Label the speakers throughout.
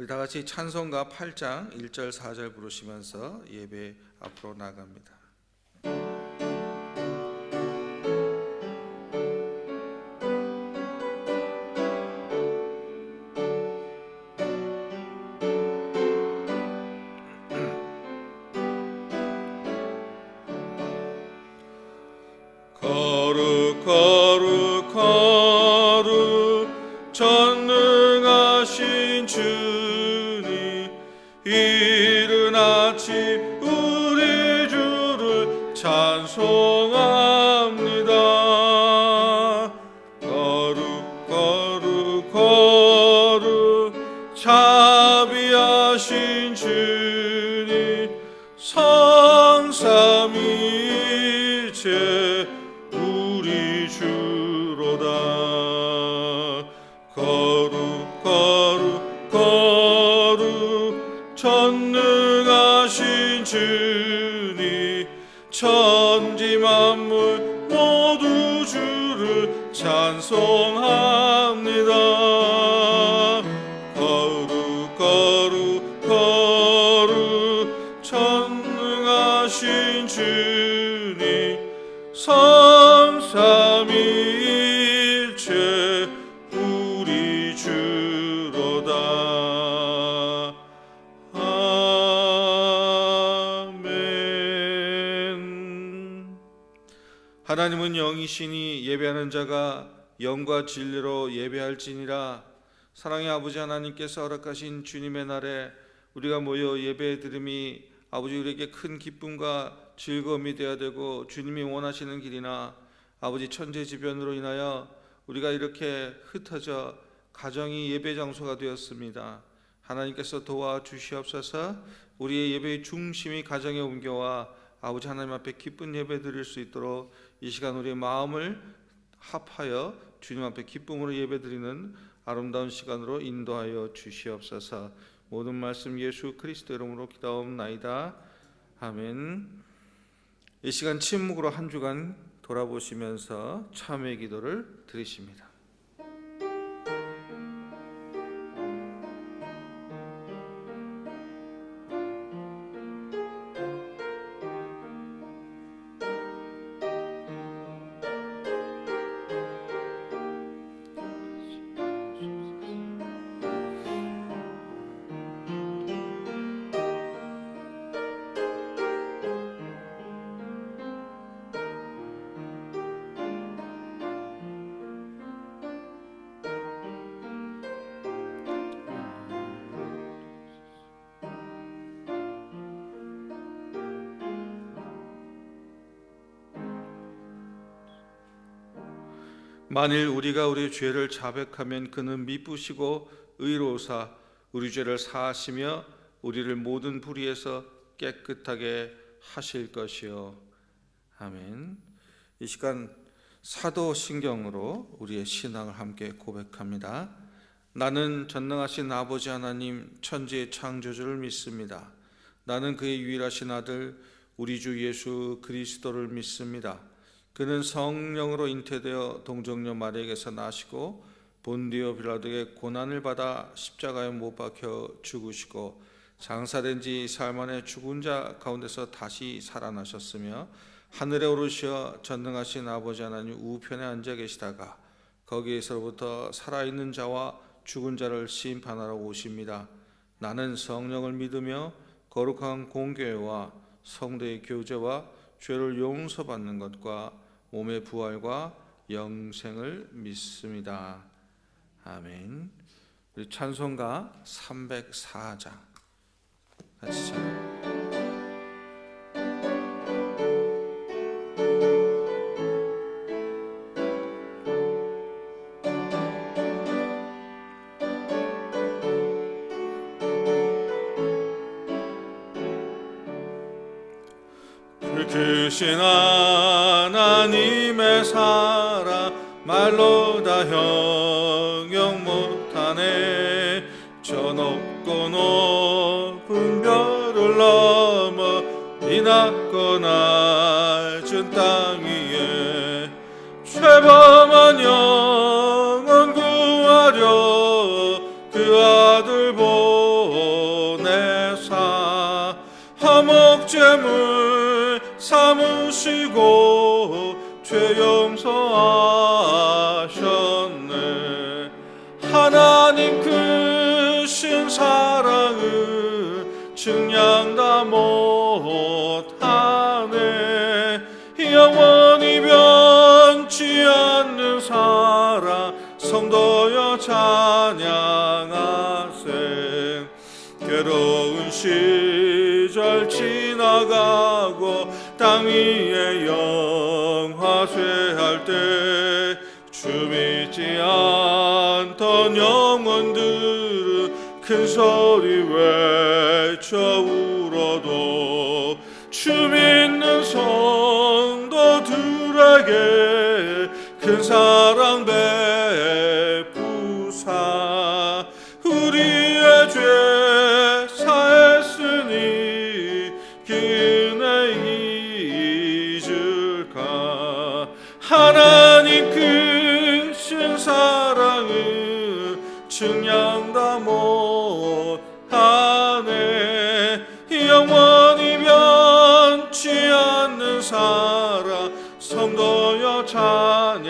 Speaker 1: 우리 다 같이 찬송가 8장 1절 4절 부르시면서 예배 앞으로 나갑니다.
Speaker 2: 거룩 거룩 거룩 전능하신 주님, 이른 아침 우리 주를 찬송합니다. 거룩 거룩 거룩 자비하신 주님, 성삼위일체 우리 주로다. 거룩 거룩 거룩 전능하신 주님, 천지 만물 모두 주를 찬송합니다. 거룩 거룩 거룩 전능하신 주님, 성삼위일체 우리 주로다. 아멘.
Speaker 1: 하나님은 영이시니 예배하는 자가 영과 진리로 예배할지니라. 사랑의 아버지 하나님께서 허락하신 주님의 날에 우리가 모여 예배드림이 아버지 우리에게 큰 기쁨과 즐거움이 되어야 되고, 주님이 원하시는 길이나 아버지 천재지변으로 인하여 우리가 이렇게 흩어져 가정이 예배 장소가 되었습니다. 하나님께서 도와주시옵소서. 우리의 예배의 중심이 가정에 옮겨와 아버지 하나님 앞에 기쁜 예배 드릴 수 있도록 이 시간 우리의 마음을 합하여 주님 앞에 기쁨으로 예배 드리는 아름다운 시간으로 인도하여 주시옵소서. 모든 말씀 예수 그리스도 이름으로 기도하옵나이다. 아멘. 이 시간 침묵으로 한 주간 돌아보시면서 참회 기도를 드리십니다. 만일 우리가 우리 죄를 자백하면 그는 미쁘시고 의로우사 우리 죄를 사하시며 우리를 모든 불의에서 깨끗하게 하실 것이요. 아멘. 이 시간 사도신경으로 우리의 신앙을 함께 고백합니다. 나는 전능하신 아버지 하나님 천지의 창조주를 믿습니다. 나는 그의 유일하신 아들 우리 주 예수 그리스도를 믿습니다. 그는 성령으로 잉태되어 동정녀 마리아에게서 나시고 본디오 빌라도에게 고난을 받아 십자가에 못 박혀 죽으시고 장사된 지 4일 만에 죽은 자 가운데서 다시 살아나셨으며 하늘에 오르시어 전능하신 아버지 하나님 우편에 앉아 계시다가 거기에서부터 살아있는 자와 죽은 자를 심판하러 오십니다. 나는 성령을 믿으며 거룩한 공교회와 성도의 교제와 죄를 용서받는 것과 몸의 부활과 영생을 믿습니다. 아멘. 우리 찬송가 304장 같이 찬양.
Speaker 2: 크신 하나님의 사랑 말로 다 형용 못하네. 저 높고 높은 별을 넘어 이 낮고 낮은 땅 위에 죄범한 영혼 구하려 그 아들 보 마음을 삼으시고 죄 용서하셨네. 하나님 크신 사랑을 증량 다 못하네. 영원히 변치 않는 사랑 성도여 찬양하세. 괴로운 시절 지나가고 땅 위에 영화쇠할 때 주 믿지 않던 영혼들은 큰 소리 외쳐 울어도 주 믿는 성도들에게 큰 사랑 베푸사 우리의 죄 사했으니 그 은혜 잊을까. 하나님 크신 사랑을 증량 다 못하네. 영원히 변치 않는 사랑 성도여 찬양하세.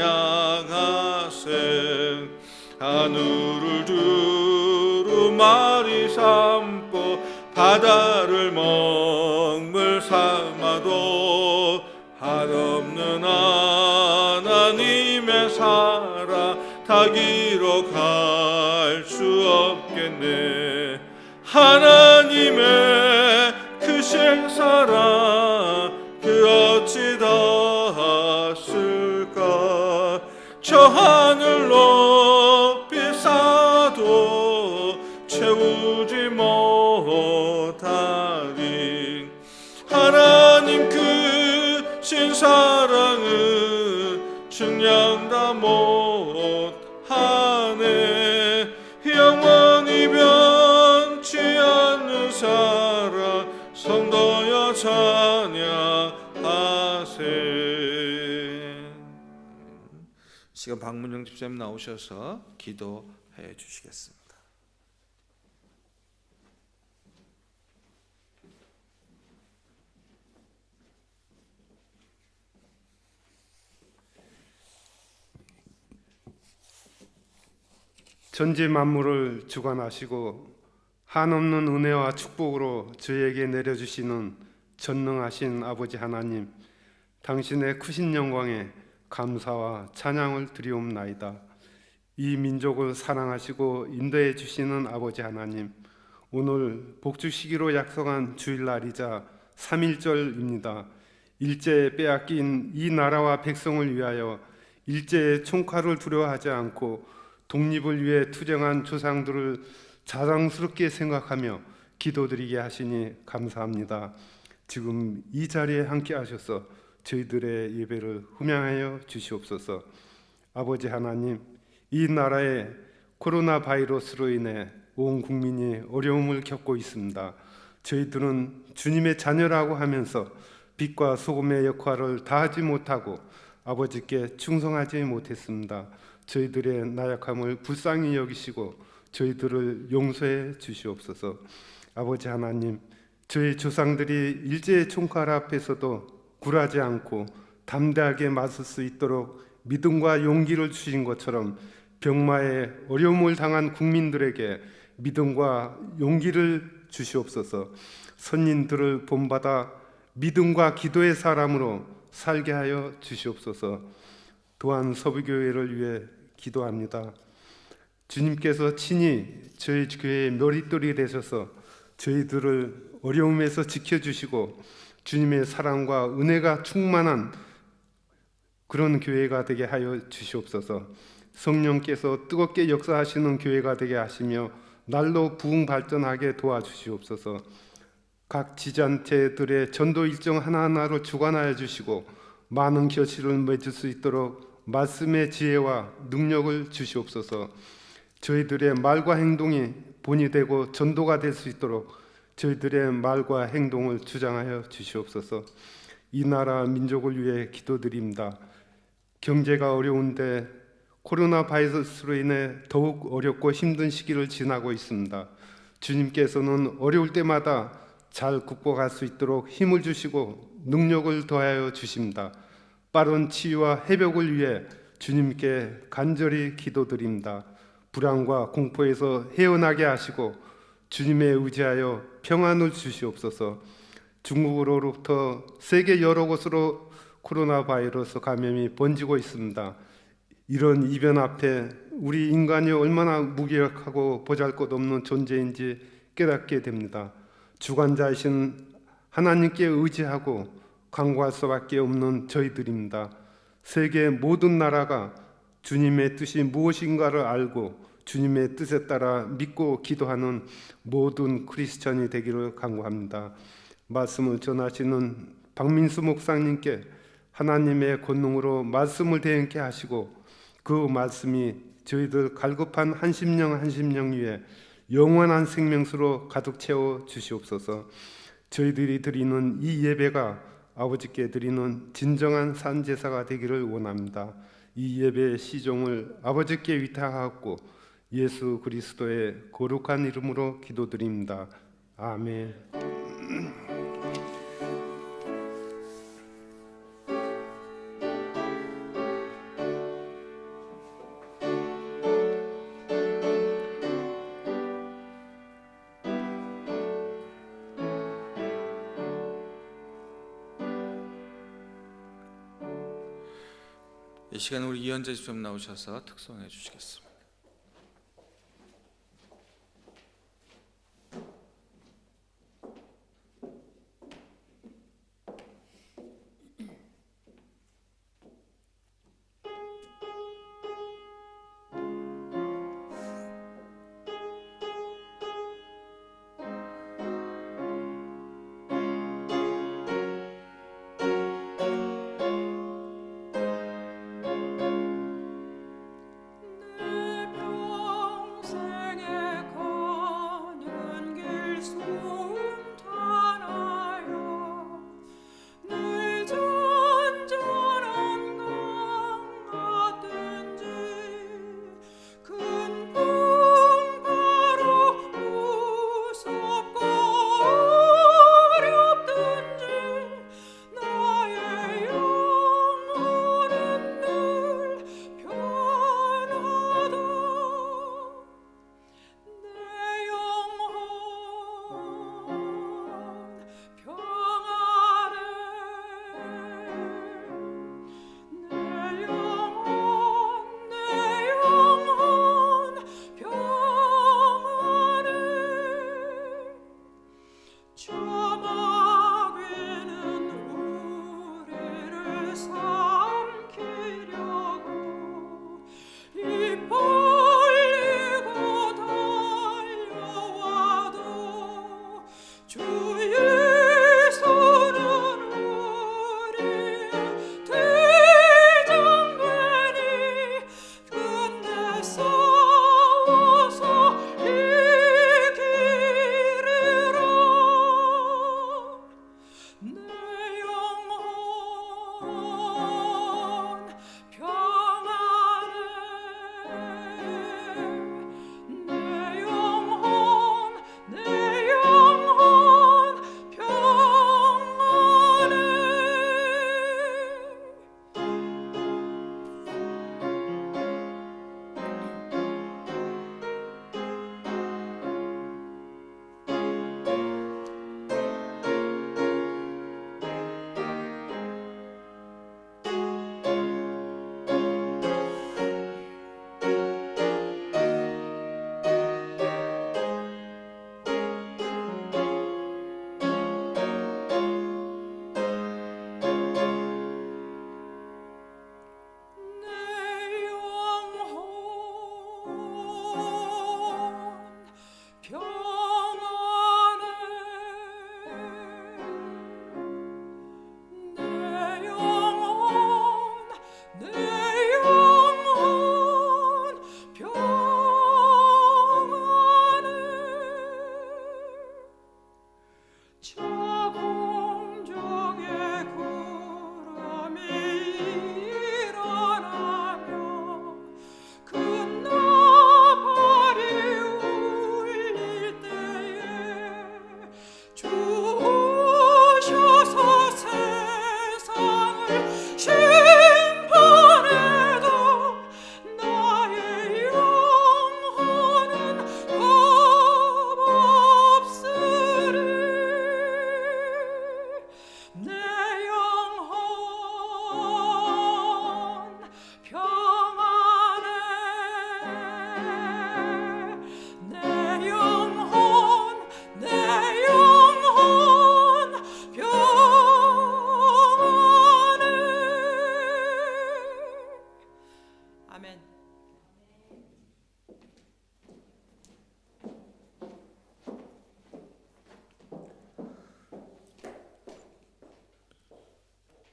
Speaker 2: 하늘을 두루마리 삼고 바다를 먹물 삼아도 한없는 하나님의 사랑 닭이로 갈 수 없겠네. 하나님의 크신 사랑 그 어찌 닿았을까. 저 하늘 높이 쌓아도 채우지 못하리. 하나님 크신 사랑은 증량 다 못하네. 영원히 변치 않는 사랑 성도여 찬양하세.
Speaker 1: 시간 박문영 집사님 나오셔서 기도해 주시겠습니다.
Speaker 3: 전지 만물을 주관하시고 한없는 은혜와 축복으로 저에게 내려주시는 전능하신 아버지 하나님, 당신의 크신 영광에 감사와 찬양을 드리옵나이다. 이 민족을 사랑하시고 인도해 주시는 아버지 하나님, 오늘 복주시기로 약속한 주일날이자 3.1절입니다. 일제에 빼앗긴 이 나라와 백성을 위하여 일제의 총칼을 두려워하지 않고 독립을 위해 투쟁한 조상들을 자랑스럽게 생각하며 기도드리게 하시니 감사합니다. 지금 이 자리에 함께 하셔서 저희들의 예배를 흠양하여 주시옵소서. 아버지 하나님, 이 나라에 코로나 바이러스로 인해 온 국민이 어려움을 겪고 있습니다. 저희들은 주님의 자녀라고 하면서 빛과 소금의 역할을 다하지 못하고 아버지께 충성하지 못했습니다. 저희들의 나약함을 불쌍히 여기시고 저희들을 용서해 주시옵소서. 아버지 하나님, 저희 조상들이 일제의 총칼 앞에서도 굴하지 않고 담대하게 맞설 수 있도록 믿음과 용기를 주신 것처럼 병마에 어려움을 당한 국민들에게 믿음과 용기를 주시옵소서. 선인들을 본받아 믿음과 기도의 사람으로 살게 하여 주시옵소서. 또한 서부교회를 위해 기도합니다. 주님께서 친히 저희 교회의 머릿돌이 되셔서 저희들을 어려움에서 지켜주시고 주님의 사랑과 은혜가 충만한 그런 교회가 되게 하여 주시옵소서. 성령께서 뜨겁게 역사하시는 교회가 되게 하시며 날로 부흥 발전하게 도와주시옵소서. 각 지자체들의 전도 일정 하나하나를 주관하여 주시고 많은 결실을 맺을 수 있도록 말씀의 지혜와 능력을 주시옵소서. 저희들의 말과 행동이 본이 되고 전도가 될 수 있도록 저희들의 말과 행동을 주장하여 주시옵소서. 이 나라 민족을 위해 기도드립니다. 경제가 어려운데 코로나 바이러스로 인해 더욱 어렵고 힘든 시기를 지나고 있습니다. 주님께서는 어려울 때마다 잘 극복할 수 있도록 힘을 주시고 능력을 더하여 주십니다. 빠른 치유와 회복을 위해 주님께 간절히 기도드립니다. 불안과 공포에서 헤어나게 하시고 주님에 의지하여 평안을 주시옵소서. 중국으로부터 세계 여러 곳으로 코로나 바이러스 감염이 번지고 있습니다. 이런 이변 앞에 우리 인간이 얼마나 무기력하고 보잘것없는 존재인지 깨닫게 됩니다. 주관자이신 하나님께 의지하고 간구할 수밖에 없는 저희들입니다. 세계 모든 나라가 주님의 뜻이 무엇인가를 알고 주님의 뜻에 따라 믿고 기도하는 모든 크리스천이 되기를 간구합니다. 말씀을 전하시는 박민수 목사님께 하나님의 권능으로 말씀을 대행케 하시고 그 말씀이 저희들 갈급한 한 심령 위에 영원한 생명수로 가득 채워 주시옵소서. 저희들이 드리는 이 예배가 아버지께 드리는 진정한 산제사가 되기를 원합니다. 이 예배의 시종을 아버지께 위탁하고 예수 그리스도의 거룩한 이름으로 기도드립니다. 아멘.
Speaker 1: 이 시간 우리 이현재 집사님 나오셔서 특송해 주시겠습니다.
Speaker 2: 내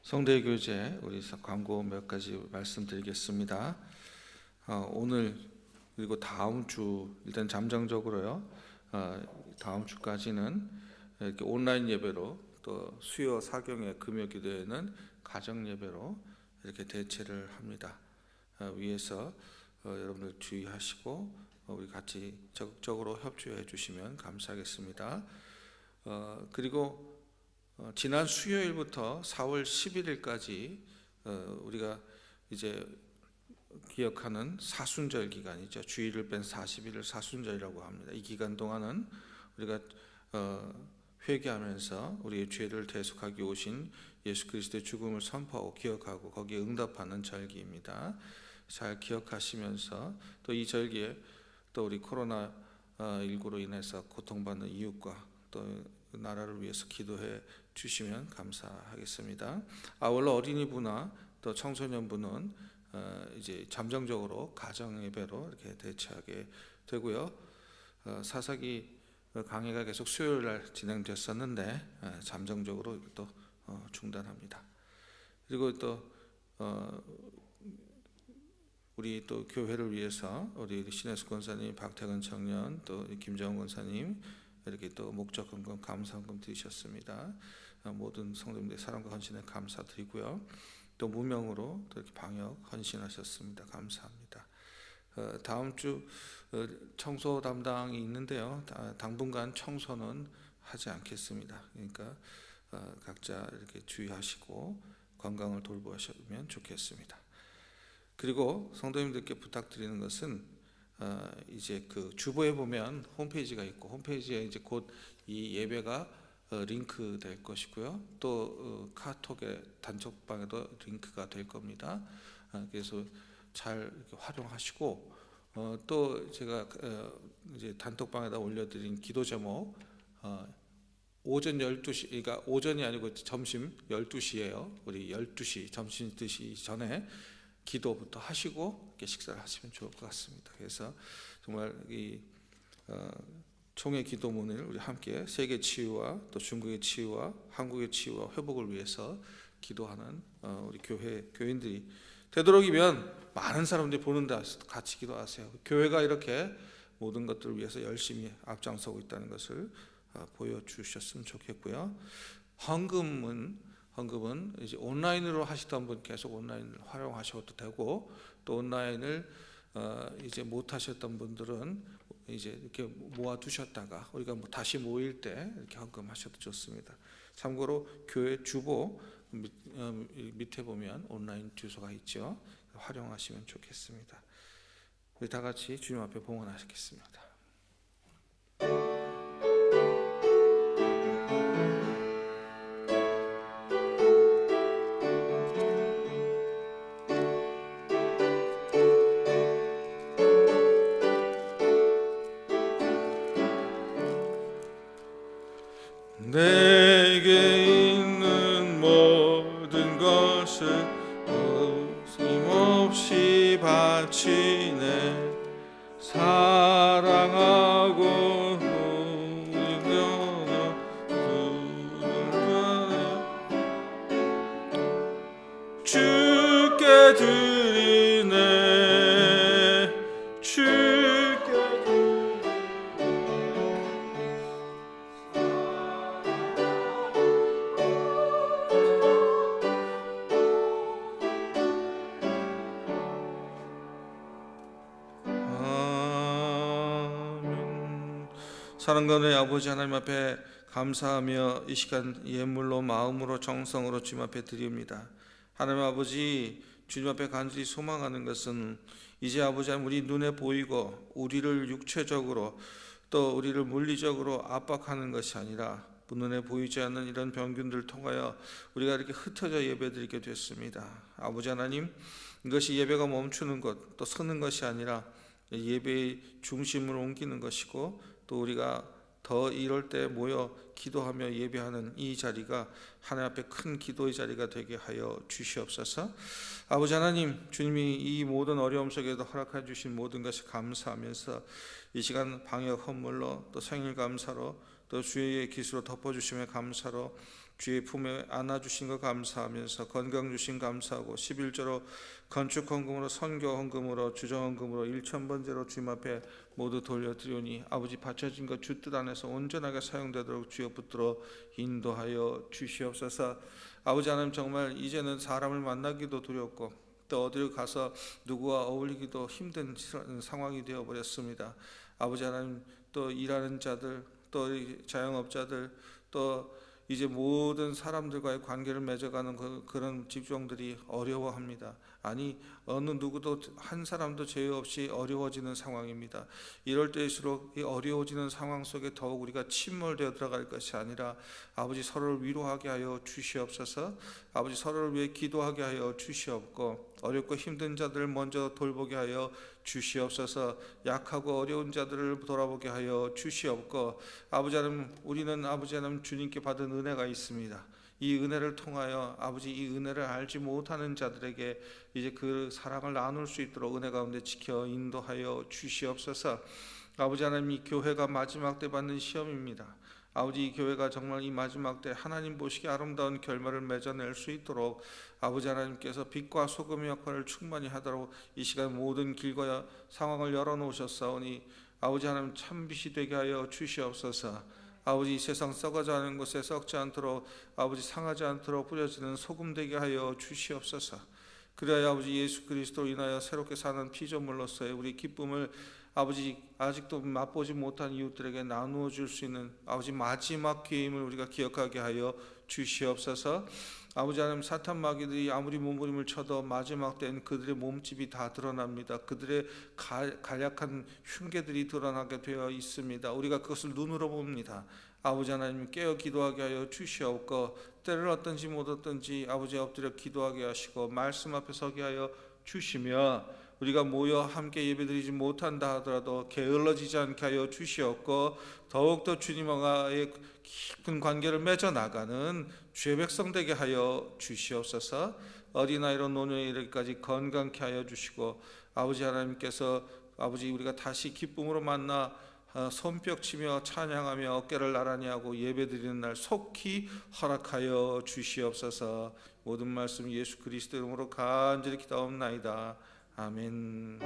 Speaker 1: 성대 교제 우리 광고 몇 가지 말씀드리겠습니다. 오늘 그리고 다음 주 일단 잠정적으로요. 다음 주까지는 이렇게 온라인 예배로 또 수요 사경의 금요 기도회는 가정 예배로 이렇게 대체를 합니다. 위에서 여러분들 주의하시고 우리 같이 적극적으로 협조해 주시면 감사하겠습니다. 그리고 지난 수요일부터 4월 11일까지 우리가 이제 기억하는 사순절 기간이죠. 주일을 뺀 40일을 사순절이라고 합니다. 이 기간 동안은 우리가 회개하면서 우리의 죄를 대속하기 오신 예수 그리스도의 죽음을 선포하고 기억하고 거기에 응답하는 절기입니다. 잘 기억하시면서 또 이 절기에 또 우리 코로나19로 인해서 고통받는 이웃과 또 나라를 위해서 기도해 주시면 감사하겠습니다. 아울러 어린이부나 또 청소년부는 이제 잠정적으로 가정 예배로 이렇게 대체하게 되고요. 사사기 강의가 계속 수요일 날 진행됐었는데 잠정적으로 또 중단합니다. 그리고 또 우리 또 교회를 위해서 우리 신혜숙 권사님, 박태근 청년, 또 김정은 권사님 이렇게 또 목적헌금, 감사헌금 드리셨습니다. 모든 성도님들의 사랑과 헌신에 감사드리고요. 또 무명으로 또 이렇게 방역 헌신하셨습니다. 감사합니다. 다음 주 청소 담당이 있는데요. 당분간 청소는 하지 않겠습니다. 그러니까 각자 이렇게 주의하시고 건강을 돌보시면 좋겠습니다. 그리고 성도님들께 부탁드리는 것은 이제 그 주보에 보면 홈페이지가 있고 홈페이지에 이제 곧 이 예배가 링크 될 것이고요. 또 카톡의 단톡방에도 링크가 될 겁니다. 그래서 잘 이렇게 활용하시고 또 제가 이제 단톡방에다 올려드린 기도 제목 오전 12시, 그러니까 오전이 아니고 점심 12시예요. 우리 12시 점심 드시기 전에 기도부터 하시고 이렇게 식사를 하시면 좋을 것 같습니다. 그래서 정말 이 총회 기도문을 우리 함께 세계 치유와 또 중국의 치유와 한국의 치유와 회복을 위해서 기도하는 우리 교인들이 되도록이면 많은 사람들이 보는데 같이 기도하세요. 교회가 이렇게 모든 것들을 위해서 열심히 앞장서고 있다는 것을 보여주셨으면 좋겠고요. 헌금은 이제 온라인으로 하시던 분 계속 온라인을 활용하셔도 되고 또 온라인을 이제 못 하셨던 분들은 이제 이렇게 모아 두셨다가 우리가 다시 모일 때 이렇게 헌금하셔도 좋습니다. 참고로 교회 주보 밑에 보면 온라인 주소가 있죠. 활용하시면 좋겠습니다. 우리 다 같이 주님 앞에 봉헌하시겠습니다.
Speaker 2: 내게 있는 모든 것을 힘없이 바치네. 사랑하고 주께 드리네. 주께
Speaker 1: 사랑하는 아버지 하나님 앞에 감사하며 이 시간 예물로 마음으로 정성으로 주님 앞에 드립니다. 하나님 아버지, 주님 앞에 간절히 소망하는 것은 이제 아버지 하나님 우리 눈에 보이고 우리를 육체적으로 또 우리를 물리적으로 압박하는 것이 아니라 눈에 보이지 않는 이런 병균들을 통하여 우리가 이렇게 흩어져 예배드리게 됐습니다. 아버지 하나님, 이것이 예배가 멈추는 것, 또 서는 것이 아니라 예배의 중심을 옮기는 것이고 또 우리가 더 이럴 때 모여 기도하며 예배하는 이 자리가 하나님 앞에 큰 기도의 자리가 되게 하여 주시옵소서. 아버지 하나님, 주님이 이 모든 어려움 속에도 허락해 주신 모든 것을 감사하면서 이 시간 방역 헌물로 또 생일 감사로 또 주의 기수로 덮어주심에 감사로 주의 품에 안아주신 것 감사하면서 건강 주신 감사하고 11조로 건축 헌금으로 선교 헌금으로 주정 헌금으로 1,000번제로 주님 앞에 모두 돌려드리오니 아버지 바쳐진 것 주 뜻 안에서 온전하게 사용되도록 주여 붙들어 인도하여 주시옵소서. 아버지 하나님, 정말 이제는 사람을 만나기도 두렵고 또 어디를 가서 누구와 어울리기도 힘든 상황이 되어버렸습니다. 아버지 하나님, 또 일하는 자들, 또 자영업자들, 또 이제 모든 사람들과의 관계를 맺어가는 그런 직종들이 어려워합니다. 아니, 어느 누구도 한 사람도 제외 없이 어려워지는 상황입니다. 이럴 때일수록 이 어려워지는 상황 속에 더욱 우리가 침몰되어 들어갈 것이 아니라 아버지 서로를 위로하게 하여 주시옵소서. 아버지 서로를 위해 기도하게 하여 주시옵고 어렵고 힘든 자들을 먼저 돌보게 하여 주시옵소서. 약하고 어려운 자들을 돌아보게 하여 주시옵고 아버지 하나님, 우리는 아버지 하나님 주님께 받은 은혜가 있습니다. 이 은혜를 통하여 아버지 이 은혜를 알지 못하는 자들에게 이제 그 사랑을 나눌 수 있도록 은혜 가운데 지켜 인도하여 주시옵소서. 아버지 하나님, 이 교회가 마지막 때 받는 시험입니다. 아버지, 이 교회가 정말 이 마지막 때 하나님 보시기에 아름다운 결말을 맺어낼 수 있도록 아버지 하나님께서 빛과 소금의 역할을 충만히 하도록 이 시간 모든 길과 상황을 열어놓으셨사오니 아버지 하나님, 참빛이 되게 하여 주시옵소서. 아버지, 이 세상 썩어져 가는 곳에 썩지 않도록 아버지 상하지 않도록 뿌려지는 소금 되게 하여 주시옵소서. 그래야 아버지 예수 그리스도로 인하여 새롭게 사는 피조물로서의 우리 기쁨을 아버지 아직도 맛보지 못한 이웃들에게 나누어 줄 수 있는 아버지 마지막 기회임을 우리가 기억하게 하여 주시옵소서. 아버지 하나님, 사탄 마귀들이 아무리 몸부림을 쳐도 마지막 때는 그들의 몸집이 다 드러납니다. 그들의 간략한 흉계들이 드러나게 되어 있습니다. 우리가 그것을 눈으로 봅니다. 아버지 하나님, 깨어 기도하게 하여 주시옵고 때를 얻든지 못 얻든지 아버지 엎드려 기도하게 하시고 말씀 앞에 서게 하여 주시며 우리가 모여 함께 예배드리지 못한다 하더라도 게을러지지 않게 하여 주시옵고 더욱더 주님과의 깊은 관계를 맺어 나가는 주의 백성 되게 하여 주시옵소서. 어린아이로 노년에 이르기까지 건강케 하여 주시고 아버지 하나님께서 아버지 우리가 다시 기쁨으로 만나 손뼉치며 찬양하며 어깨를 나란히 하고 예배드리는 날 속히 허락하여 주시옵소서. 모든 말씀 예수 그리스도 이름으로 간절히 기도하옵나이다. 아멘.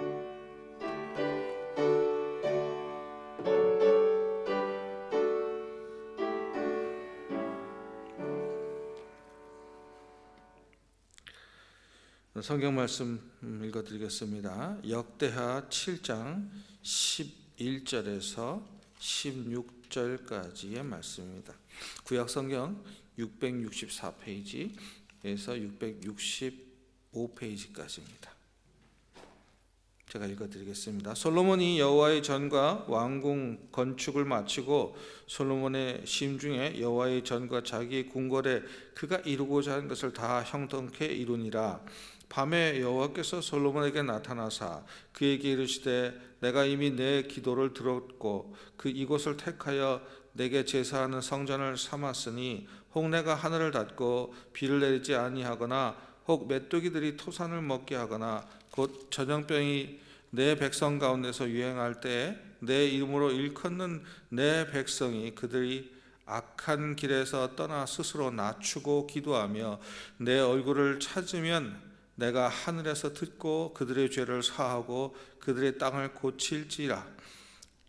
Speaker 1: 성경 말씀 읽어드리겠습니다. 역대하 7장 11절에서 16절까지의 말씀입니다. 구약 성경 664페이지에서 665페이지까지입니다. 제가 읽어드리겠습니다. 솔로몬이 여호와의 전과 왕궁 건축을 마치고 솔로몬의 심중에 여호와의 전과 자기의 궁궐에 그가 이루고자 하는 것을 다 형통케 이루니라. 밤에 여호와께서 솔로몬에게 나타나사 그에게 이르시되 내가 이미 내 기도를 들었고 그 이곳을 택하여 내게 제사하는 성전을 삼았으니 혹 내가 하늘을 닫고 비를 내리지 아니하거나 혹 메뚜기들이 토산을 먹게 하거나 곧 전염병이 내 백성 가운데서 유행할 때에 내 이름으로 일컫는 내 백성이 그들이 악한 길에서 떠나 스스로 낮추고 기도하며 내 얼굴을 찾으면 내가 하늘에서 듣고 그들의 죄를 사하고 그들의 땅을 고칠지라.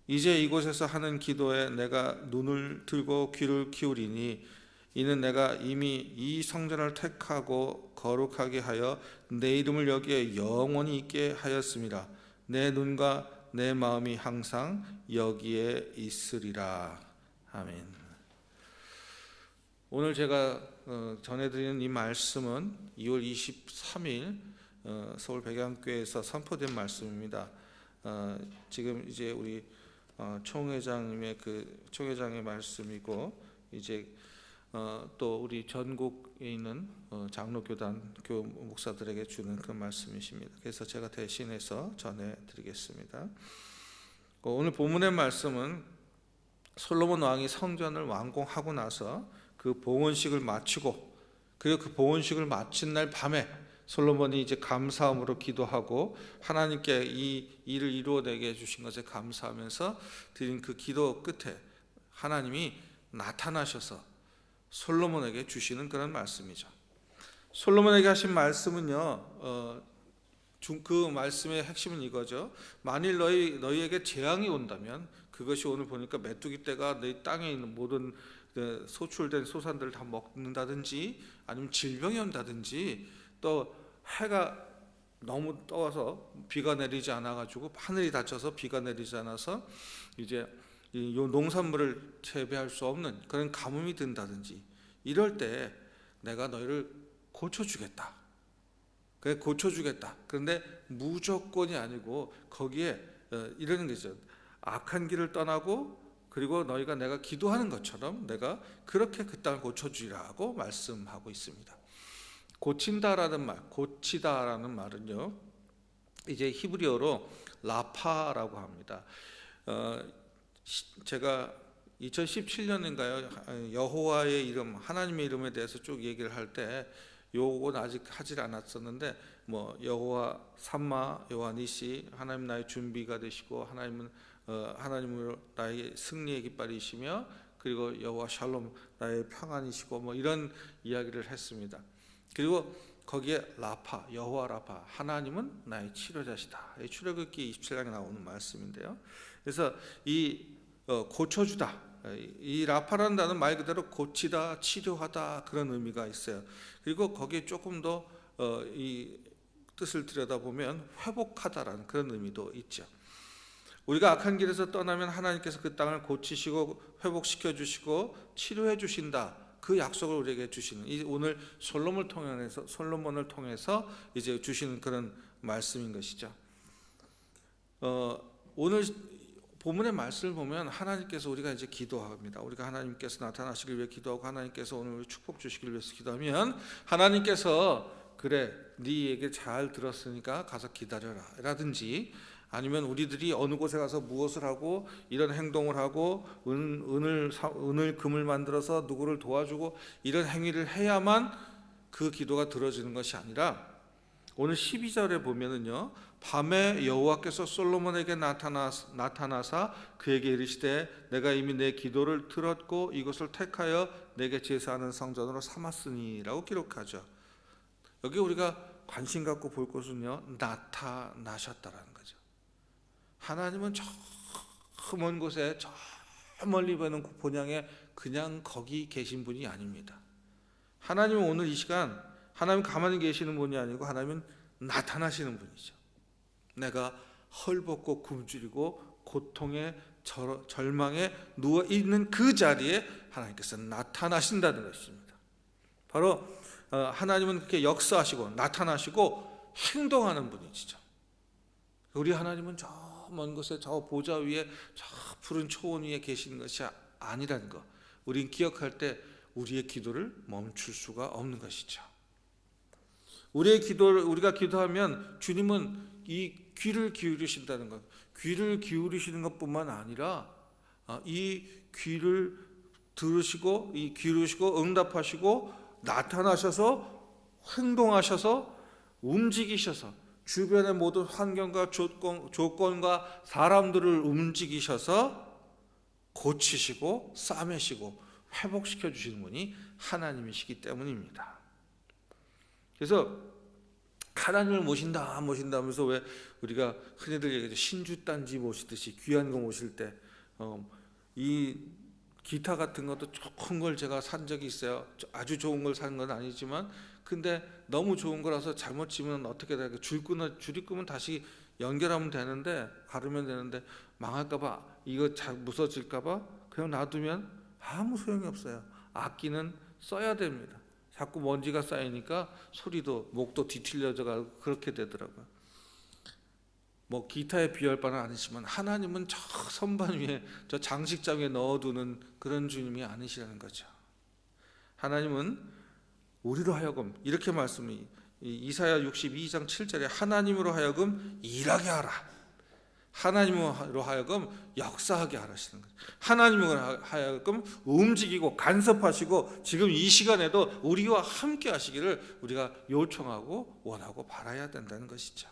Speaker 1: 이제 이곳에서 하는 기도에 내가 눈을 들고 귀를 기울이니 이는 내가 이미 이 성전을 택하고 거룩하게 하여 내 이름을 여기에 영원히 있게 하였음이라. 내 눈과 내 마음이 항상 여기에 있으리라. 아멘. 오늘 제가 전해드리는 이 말씀은 2월 23일 서울 백양교회에서 선포된 말씀입니다. 지금 이제 우리 총회장님의 총회장의 말씀이고 이제 또 우리 전국에 있는 장로교단 교우 목사들에게 주는 그 말씀이십니다. 그래서 제가 대신해서 전해드리겠습니다. 오늘 본문의 말씀은 솔로몬 왕이 성전을 완공하고 나서 그 봉헌식을 마치고 그리고 그 봉헌식을 마친 날 밤에 솔로몬이 이제 감사함으로 기도하고 하나님께 이 일을 이루어내게 해주신 것에 감사하면서 드린 그 기도 끝에 하나님이 나타나셔서 솔로몬에게 주시는 그런 말씀이죠. 솔로몬에게 하신 말씀은요, 그 말씀의 핵심은 이거죠. 만일 너희에게 재앙이 온다면, 그것이 오늘 보니까 메뚜기 떼가 너희 땅에 있는 모든 소출된 소산들을 다 먹는다든지, 아니면 질병이 온다든지, 또 해가 너무 떠서 비가 내리지 않아가지고 하늘이 닫혀서 비가 내리지 않아서 이제 이 농산물을 재배할 수 없는 그런 가뭄이 든다든지, 이럴 때 내가 너희를 고쳐주겠다. 그래, 고쳐주겠다. 그런데 무조건이 아니고 거기에 이러는 거죠. 악한 길을 떠나고, 그리고 너희가 내가 기도하는 것처럼 내가 그렇게 그 땅을 고쳐주리라고 말씀하고 있습니다. 고친다라는 말, 고치다라는 말은요, 이제 히브리어로 라파라고 합니다. 제가 2017년인가요? 여호와의 이름, 하나님의 이름에 대해서 쭉 얘기를 할 때, 요건 아직 하질 않았었는데, 뭐 여호와 삼마, 여호와 니시, 하나님 나의 준비가 되시고, 하나님은 나의 승리의 깃발이시며, 그리고 여호와 샬롬, 나의 평안이시고, 뭐 이런 이야기를 했습니다. 그리고 거기에 라파, 여호와 라파, 하나님은 나의 치료자시다. 출애굽기 27장에 나오는 말씀인데요. 그래서 이 고쳐주다, 이 라파라는 단어는 말 그대로 고치다, 치료하다, 그런 의미가 있어요. 그리고 거기에 조금 더 이 뜻을 들여다보면 회복하다라는 그런 의미도 있죠. 우리가 악한 길에서 떠나면 하나님께서 그 땅을 고치시고 회복시켜 주시고 치료해 주신다, 그 약속을 우리에게 주시는, 이 오늘 솔로몬을 통해서 이제 주시는 그런 말씀인 것이죠. 오늘 본문의 말씀을 보면 하나님께서, 우리가 이제 기도합니다. 우리가 하나님께서 나타나시길 위해 기도하고 하나님께서 오늘 축복 주시길 위해서 기도하면, 하나님께서 그래, 네 얘기 잘 들었으니까 가서 기다려라 라든지, 아니면 우리들이 어느 곳에 가서 무엇을 하고 이런 행동을 하고 은을 금을 만들어서 누구를 도와주고 이런 행위를 해야만 그 기도가 들어지는 것이 아니라, 오늘 12절에 보면은요, 밤에 여호와께서 솔로몬에게 나타나사 그에게 이르시되 내가 이미 내 기도를 들었고 이것을 택하여 내게 제사하는 성전으로 삼았으니라고 기록하죠. 여기 우리가 관심 갖고 볼 것은요, 나타나셨다라는 거죠. 하나님은 저 먼 곳에, 저 멀리 보이는 본향에 그냥 거기 계신 분이 아닙니다. 하나님은 오늘 이 시간, 하나님 가만히 계시는 분이 아니고 하나님은 나타나시는 분이죠. 내가 헐벗고 굶주리고 고통에 절망에 누워있는 그 자리에 하나님께서 나타나신다는 것입니다. 바로 하나님은 그렇게 역사하시고 나타나시고 행동하는 분이시죠. 우리 하나님은 저 먼 곳에, 저 보좌 위에, 저 푸른 초원 위에 계시는 것이 아니라는 것, 우린 기억할 때 우리의 기도를 멈출 수가 없는 것이죠. 우리의 기도를, 우리가 기도하면 주님은 이 귀를 기울이신다는 것, 귀를 기울이시는 것뿐만 아니라 이 귀를 들으시고, 이 기울이시고 응답하시고 나타나셔서 행동하셔서 움직이셔서 주변의 모든 환경과 조건과 사람들을 움직이셔서 고치시고 싸매시고 회복시켜 주시는 분이 하나님이시기 때문입니다. 그래서 하나님을 모신다 하면서, 왜 우리가 흔히들 얘기하죠, 신주단지 모시듯이 귀한 거 모실 때 이 기타 같은 것도 좋은 걸 제가 산 적이 있어요. 아주 좋은 걸 산 건 아니지만, 근데 너무 좋은 거라서 잘못 치면 어떻게 될까? 줄이 끄면 다시 연결하면 되는데, 가르면 되는데, 망할까봐, 이거 잘 무서질까봐 그냥 놔두면 아무 소용이 없어요. 악기는 써야 됩니다. 자꾸 먼지가 쌓이니까 소리도, 목도 뒤틀려져 가고 그렇게 되더라고요. 뭐 기타에 비할 바는 아니지만 하나님은 저 선반 위에, 저 장식장에 넣어두는 그런 주님이 아니시라는 거죠. 하나님은 우리로 하여금, 이렇게 말씀이 이사야 62장 7절에 하나님으로 하여금 일하게 하라. 하나님으로 하여금 역사하게 하시는 거예요. 하나님으로 하여금 움직이고 간섭하시고 지금 이 시간에도 우리와 함께 하시기를 우리가 요청하고 원하고 바라야 된다는 것이죠.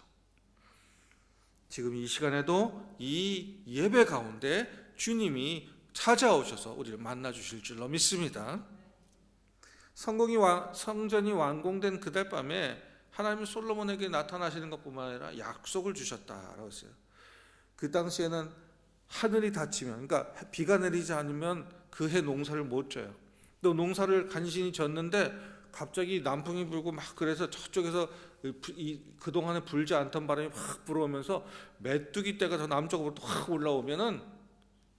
Speaker 1: 지금 이 시간에도 이 예배 가운데 주님이 찾아오셔서 우리를 만나 주실 줄로 믿습니다. 성전이 완공된 그날 밤에 하나님은 솔로몬에게 나타나시는 것뿐만 아니라 약속을 주셨다라고 했어요. 그 당시에는 하늘이 닫히면, 그러니까 비가 내리지 않으면 그 해 농사를 못 져요. 또 농사를 간신히 졌는데 갑자기 남풍이 불고 막 그래서 저쪽에서 그동안에 불지 않던 바람이 확 불어오면서 메뚜기 떼가 더 남쪽으로 확 올라오면은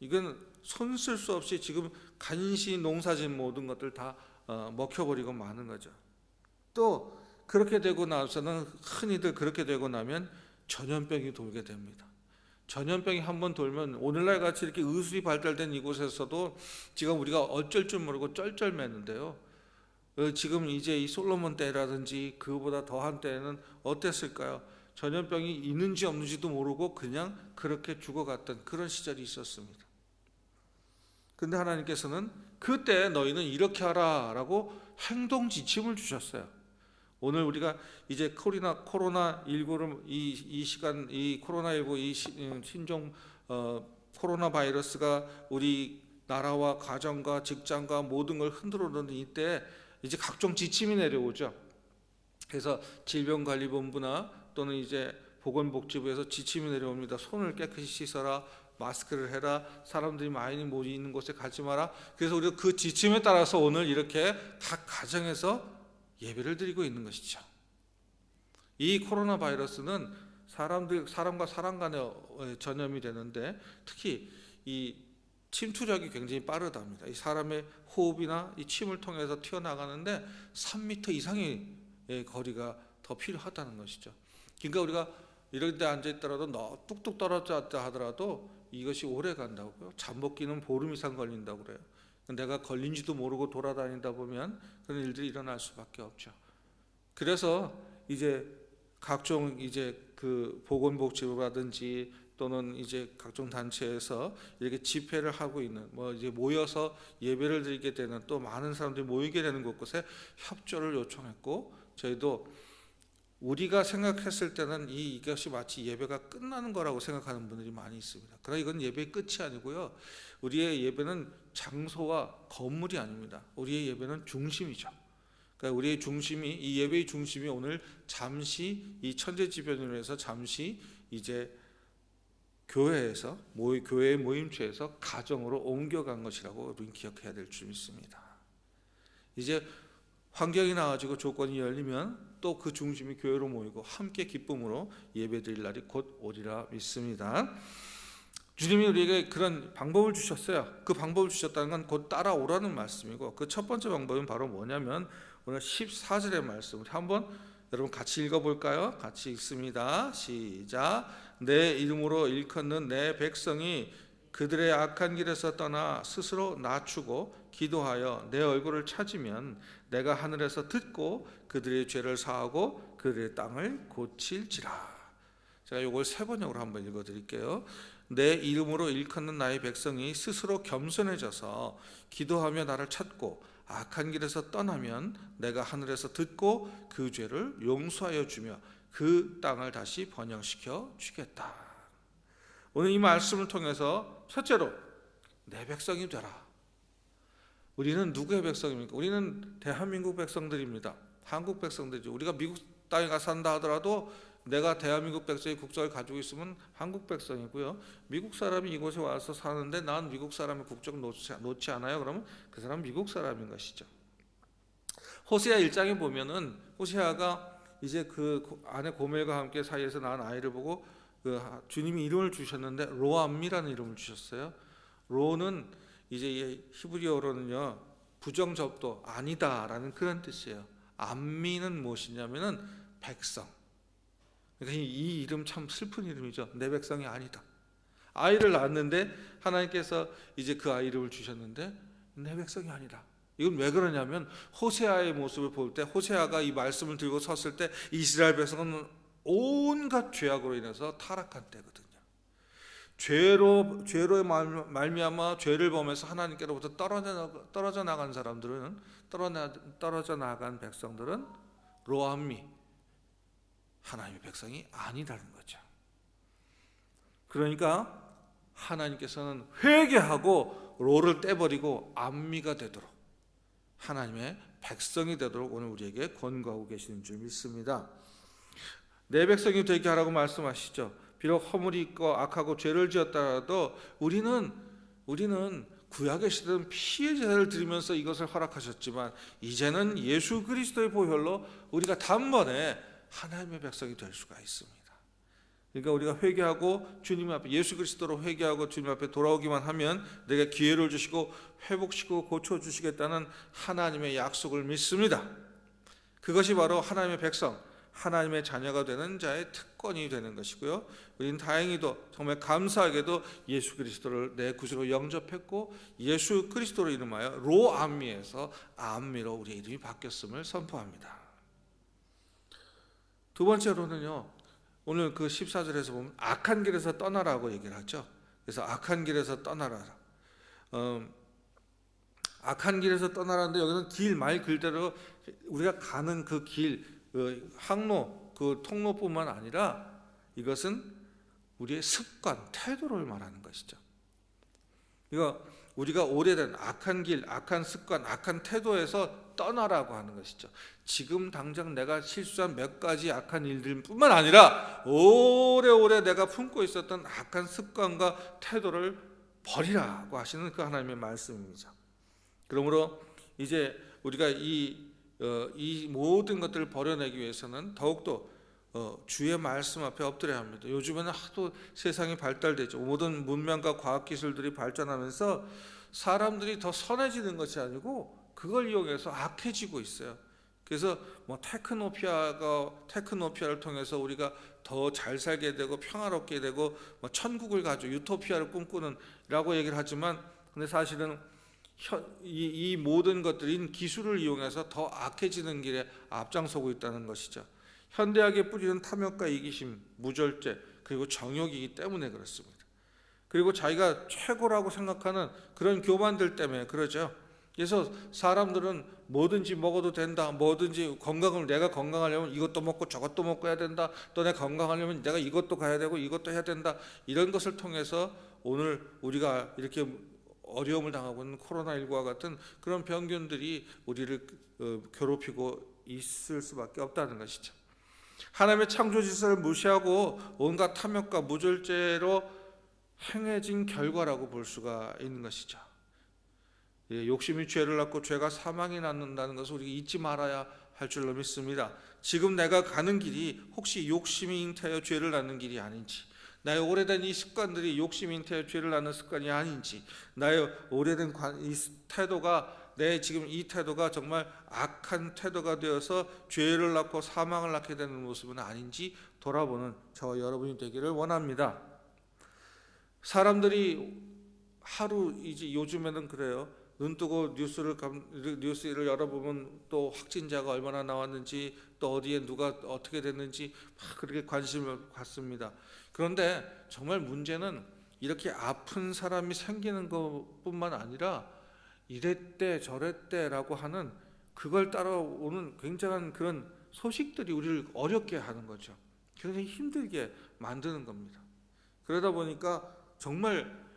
Speaker 1: 이건 손 쓸 수 없이 지금 간신히 농사진 모든 것들 다 먹혀버리고 마는 거죠. 또 그렇게 되고 나서는 흔히들 그렇게 되고 나면 전염병이 돌게 됩니다. 전염병이 한번 돌면 오늘날 같이 이렇게 의술이 발달된 이곳에서도 지금 우리가 어쩔 줄 모르고 쩔쩔매는데요. 지금 이제 이 솔로몬 때라든지 그보다 더한 때에는 어땠을까요? 전염병이 있는지 없는지도 모르고 그냥 그렇게 죽어갔던 그런 시절이 있었습니다. 근데 하나님께서는 그때 너희는 이렇게 하라라고 행동 지침을 주셨어요. 오늘 우리가 이제 코로나19를 이 시간 이 코로나19 이 신종 코로나 바이러스가 우리 나라와 가정과 직장과 모든 걸 흔들어 놓는 이때 이제 각종 지침이 내려오죠. 그래서 질병관리본부나 또는 이제 보건복지부에서 지침이 내려옵니다. 손을 깨끗이 씻어라, 마스크를 해라, 사람들이 많이 모이는 곳에 가지 마라. 그래서 우리가 그 지침에 따라서 오늘 이렇게 각 가정에서 예배를 드리고 있는 것이죠. 이 코로나 바이러스는 사람과 사람 간에 전염이 되는데 특히 이 침투력이 굉장히 빠르답니다. 이 사람의 호흡이나 이 침을 통해서 튀어나가는데 3m 이상의 거리가 더 필요하다는 것이죠. 그러니까 우리가 이런 데 앉아 있더라도 뚝뚝 떨어졌다 하더라도 이것이 오래 간다고요. 잠복기는 보름 이상 걸린다고 그래요. 내가 걸린지도 모르고 돌아다니다 보면 그런 일들이 일어날 수밖에 없죠. 그래서 이제 각종 이제 그 보건복지부라든지 또는 이제 각종 단체에서 이렇게 집회를 하고 있는 이제 모여서 예배를 드리게 되는 또 많은 사람들이 모이게 되는 곳곳에 협조를 요청했고 저희도 우리가 생각했을 때는 이것이 마치 예배가 끝나는 거라고 생각하는 분들이 많이 있습니다. 그러나 이건 예배의 끝이 아니고요. 우리의 예배는 장소와 건물이 아닙니다. 우리의 예배는 중심이죠. 그러니까 우리의 중심이 이 예배의 중심이 오늘 잠시 이 천재지변으로 해서 잠시 이제 교회에서 교회의 모임처에서 가정으로 옮겨간 것이라고 우리는 기억해야 될 줄 믿습니다. 이제 환경이 나아지고 조건이 열리면 또 그 중심이 교회로 모이고 함께 기쁨으로 예배드릴 날이 곧 오리라 믿습니다. 주님이 우리에게 그런 방법을 주셨어요. 그 방법을 주셨다는 건 곧 따라오라는 말씀이고 그 첫 번째 방법은 바로 뭐냐면 오늘 14절의 말씀을 한번 여러분 같이 읽어볼까요? 같이 읽습니다. 시작. 내 이름으로 일컫는 내 백성이 그들의 악한 길에서 떠나 스스로 낮추고 기도하여 내 얼굴을 찾으면 내가 하늘에서 듣고 그들의 죄를 사하고 그들의 땅을 고칠지라. 제가 이걸 세 번역으로 한번 읽어드릴게요. 내 이름으로 일컫는 나의 백성이 스스로 겸손해져서 기도하며 나를 찾고 악한 길에서 떠나면 내가 하늘에서 듣고 그 죄를 용서하여 주며 그 땅을 다시 번영시켜 주겠다. 오늘 이 말씀을 통해서 첫째로 내 백성이 되라. 우리는 누구의 백성입니까? 우리는 대한민국 백성들입니다. 한국 백성들이죠. 우리가 미국 땅에 가서 산다 하더라도 내가 대한민국 백성의 국적을 가지고 있으면 한국 백성이고요. 미국 사람이 이곳에 와서 사는데 난 미국 사람의 국적 놓지 않아요. 그러면 그 사람은 미국 사람인 것이죠. 호세아 1장에 보면은 호세아가 이제 그 아내 고멜과 함께 사이에서 낳은 아이를 보고 그 주님이 이름을 주셨는데 로암미라는 이름을 주셨어요. 로는 이제 히브리어로는요 부정접도 아니다라는 그런 뜻이에요. 암미는 무엇이냐면은 백성. 그러니까 이 이름 참 슬픈 이름이죠. 내 백성이 아니다. 아이를 낳았는데 하나님께서 이제 그 아이 이름을 주셨는데 내 백성이 아니다. 이건 왜 그러냐면 호세아의 모습을 볼 때 호세아가 이 말씀을 들고 섰을 때 이스라엘 백성은 온갖 죄악으로 인해서 타락한 때거든요. 죄로 말미암아 죄를 범해서 하나님께로부터 떨어져 나간 사람들은 떨어져 나간 백성들은 로암미 하나님의 백성이 아니라는 거죠. 그러니까 하나님께서는 회개하고 로를 떼버리고 암미가 되도록 하나님의 백성이 되도록 오늘 우리에게 권고하고 계시는 줄 믿습니다. 내 백성이 되게 하라고 말씀하시죠. 비록 허물이 있고 악하고 죄를 지었다라도 우리는 구약의 시대는 피의 제사를 드리면서 이것을 허락하셨지만 이제는 예수 그리스도의 보혈로 우리가 단번에 하나님의 백성이 될 수가 있습니다. 그러니까 우리가 회개하고 주님 앞에 예수 그리스도로 회개하고 주님 앞에 돌아오기만 하면 내가 기회를 주시고 회복시키고 고쳐주시겠다는 하나님의 약속을 믿습니다. 그것이 바로 하나님의 백성, 하나님의 자녀가 되는 자의 특권이 되는 것이고요. 우리는 다행히도 정말 감사하게도 예수 그리스도를 내 구주로 영접했고 예수 그리스도로 이름하여 로암미에서 암미로 우리의 이름이 바뀌었음을 선포합니다. 두 번째로는요, 오늘 그 14절에서 보면 악한 길에서 떠나라고 얘기를 하죠. 그래서 악한 길에서 떠나라. 악한 길에서 떠나라는데 여기서는 길 말 그대로 우리가 가는 그 길, 항로, 그 통로뿐만 아니라 이것은 우리의 습관, 태도를 말하는 것이죠. 이거 우리가 오래된 악한 길, 악한 습관, 악한 태도에서 떠나라고 하는 것이죠. 지금 당장 내가 실수한 몇 가지 악한 일들뿐만 아니라 오래오래 내가 품고 있었던 악한 습관과 태도를 버리라고 하시는 그 하나님의 말씀입니다. 그러므로 이제 우리가 이 모든 것들을 버려내기 위해서는 더욱더 주의 말씀 앞에 엎드려야 합니다. 요즘에는 하도 세상이 발달되죠. 모든 문명과 과학기술들이 발전하면서 사람들이 더 선해지는 것이 아니고 그걸 이용해서 악해지고 있어요. 그래서 테크노피아를 통해서 우리가 더 잘 살게 되고 평화롭게 되고 천국을 가지고 유토피아를 꿈꾸는라고 얘기를 하지만 근데 사실은 이 모든 것들인 기술을 이용해서 더 악해지는 길에 앞장서고 있다는 것이죠. 현대학의 뿌리는 탐욕과 이기심, 무절제 그리고 정욕이기 때문에 그렇습니다. 그리고 자기가 최고라고 생각하는 그런 교만들 때문에 그러죠. 그래서 사람들은 뭐든지 먹어도 된다, 뭐든지 내가 건강하려면 이것도 먹고 저것도 먹고 해야 된다, 또 내가 건강하려면 내가 이것도 가야 되고 이것도 해야 된다, 이런 것을 통해서 오늘 우리가 이렇게 어려움을 당하고 있는 코로나19와 같은 그런 병균들이 우리를 괴롭히고 있을 수밖에 없다는 것이죠. 하나님의 창조 질서를 무시하고 온갖 탐욕과 무절제로 행해진 결과라고 볼 수가 있는 것이죠. 욕심이 죄를 낳고 죄가 사망이 낳는다는 것을 우리가 잊지 말아야 할 줄로 믿습니다. 지금 내가 가는 길이 혹시 욕심이 잉태하여 죄를 낳는 길이 아닌지, 나의 오래된 이 습관들이 욕심이 잉태하여 죄를 낳는 습관이 아닌지, 나의 오래된 이 태도가 지금 이 태도가 정말 악한 태도가 되어서 죄를 낳고 사망을 낳게 되는 모습은 아닌지 돌아보는 저 여러분이 되기를 원합니다. 사람들이 하루 이제 요즘에는 그래요. 눈 뜨고 뉴스를 열어보면 또 확진자가 얼마나 나왔는지 또 어디에 누가 어떻게 됐는지 막 그렇게 관심을 갖습니다. 그런데 정말 문제는 이렇게 아픈 사람이 생기는 것뿐만 아니라 이랬대 저랬대라고 하는 그걸 따라오는 굉장한 그런 소식들이 우리를 어렵게 하는 거죠. 굉장히 힘들게 만드는 겁니다. 그러다 보니까 정말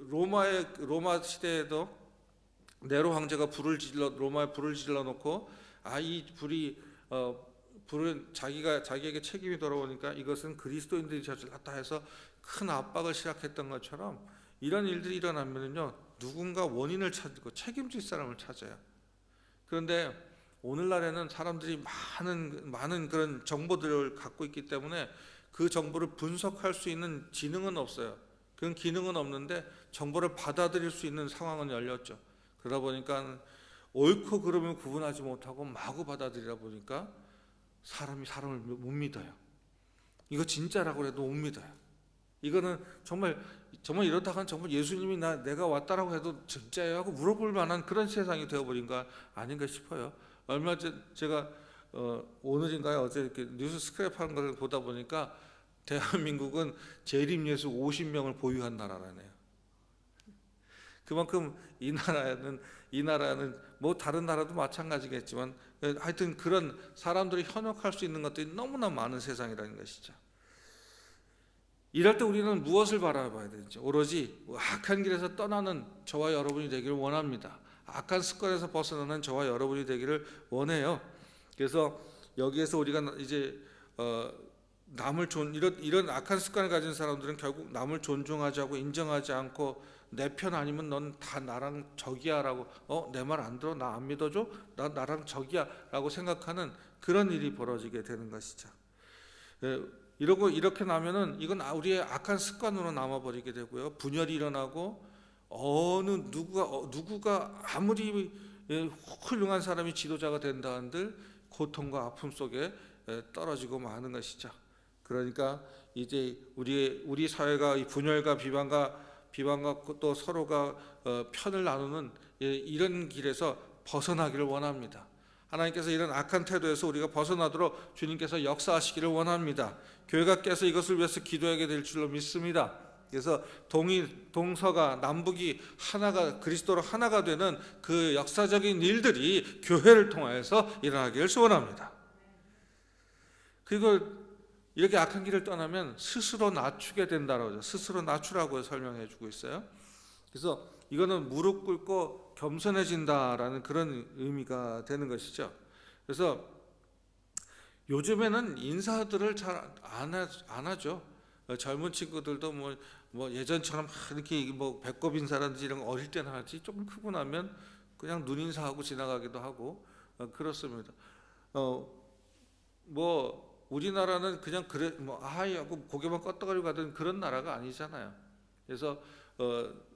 Speaker 1: 로마 시대에도 네로 황제가 로마에 불을 질러 놓고 이 불은 자기에게 책임이 돌아오니까 이것은 그리스도인들이 저질렀다 해서 큰 압박을 시작했던 것처럼 이런 일들이 일어나면요 누군가 원인을 찾고 책임질 사람을 찾아요. 그런데 오늘날에는 사람들이 많은 그런 정보들을 갖고 있기 때문에 그 정보를 분석할 수 있는 지능은 없어요. 그런 기능은 없는데 정보를 받아들일 수 있는 상황은 열렸죠. 그러다 보니까 옳고 그름을 구분하지 못하고 마구 받아들이다 보니까 사람을 못 믿어요. 이거 진짜라고 해도 못 믿어요. 이거는 정말 이렇다가는 정말 예수님이 내가 왔다라고 해도 진짜예요 하고 물어볼 만한 그런 세상이 되어버린 거 아닌가 싶어요. 얼마 전 제가 오늘인가요? 어제 이렇게 뉴스 스크랩하는 걸 보다 보니까 대한민국은 재림예수 50명을 보유한 나라라네요. 그만큼 이 나라는 뭐 다른 나라도 마찬가지겠지만 하여튼 그런 사람들이 현혹할 수 있는 것들이 너무나 많은 세상이라는 것이죠. 이럴 때 우리는 무엇을 바라봐야 되는지, 오로지 악한 길에서 떠나는 저와 여러분이 되기를 원합니다. 악한 습관에서 벗어나는 저와 여러분이 되기를 원해요. 그래서 여기에서 우리가 이제 남을 이런 악한 습관을 가진 사람들은 결국 남을 존중하지 않고 인정하지 않고 내 편 아니면 넌 다 나랑 적이야라고 내 말 안 들어? 나 안 믿어줘? 나랑 적이야라고 생각하는 그런 일이 벌어지게 되는 것이죠. 이렇게 나면은 이건 우리의 악한 습관으로 남아버리게 되고요. 분열이 일어나고 누구가 아무리 훌륭한 사람이 지도자가 된다 한들 고통과 아픔 속에 떨어지고 마는 것이죠. 그러니까 이제 우리 사회가 이 분열과 비방과 또 서로가 편을 나누는 이런 길에서 벗어나기를 원합니다. 하나님께서 이런 악한 태도에서 우리가 벗어나도록 주님께서 역사하시기를 원합니다. 교회가 깨서 이것을 위해서 기도하게 될 줄로 믿습니다. 그래서 동서가 남북이 하나가 그리스도로 하나가 되는 그 역사적인 일들이 교회를 통해서 일어나기를 소원합니다. 그리고 이렇게 악한 길을 떠나면 스스로 낮추게 된다라고 하죠. 스스로 낮추라고 설명해 주고 있어요. 그래서 이거는 무릎 꿇고 겸손해진다라는 그런 의미가 되는 것이죠. 그래서 요즘에는 인사들을 잘 안 하죠. 젊은 친구들도 뭐 예전처럼 이렇게 뭐 배꼽 인사라든지 이런 거 어릴 때는 하지, 조금 크고 나면 그냥 눈 인사하고 지나가기도 하고 그렇습니다. 뭐 우리나라는 그냥 그래 하고 고개만 껐다가리고 가던 그런 나라가 아니잖아요. 그래서